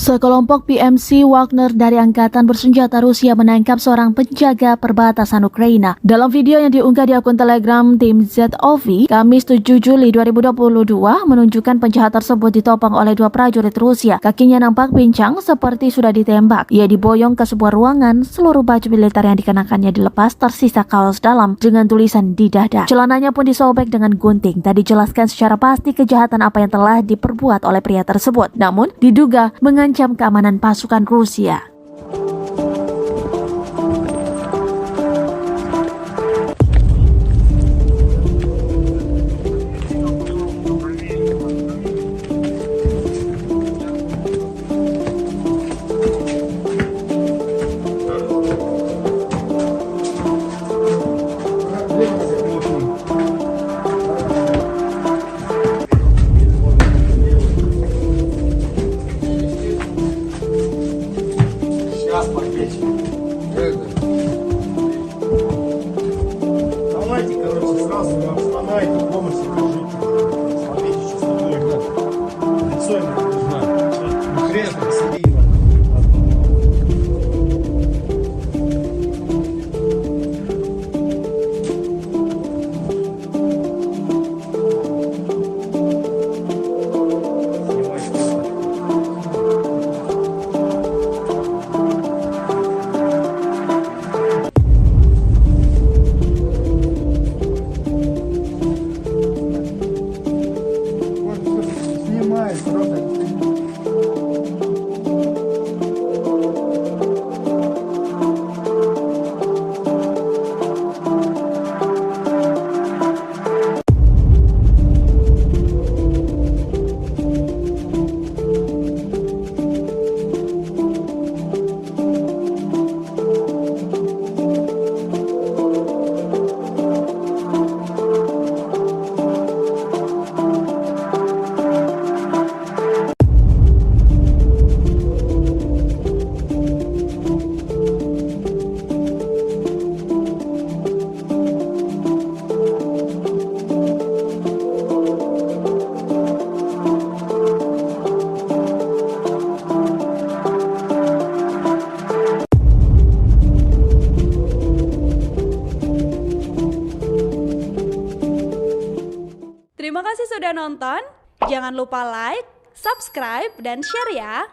Sekelompok PMC Wagner dari Angkatan Bersenjata Rusia menangkap seorang penjaga perbatasan Ukraina. Dalam video yang diunggah di akun Telegram tim ZOV, Kamis 7 Juli 2022 menunjukkan penjahat tersebut ditopang oleh dua prajurit Rusia. Kakinya nampak pincang seperti sudah ditembak. Ia diboyong ke sebuah ruangan, seluruh baju militer yang dikenakannya dilepas, tersisa kaos dalam dengan tulisan di dada. Celananya pun disobek dengan gunting. Tak dijelaskan secara pasti kejahatan apa yang telah diperbuat oleh pria tersebut. Namun, diduga mengancam keamanan pasukan Rusia. Вставайте, короче, сразу не вставайте, дома себе лежите. Смотрите, что с тобой играть. Лицо ему не знаю. Кресло, сиди. Снимай, сразу. Terima kasih sudah nonton. Jangan lupa like, subscribe, dan share ya.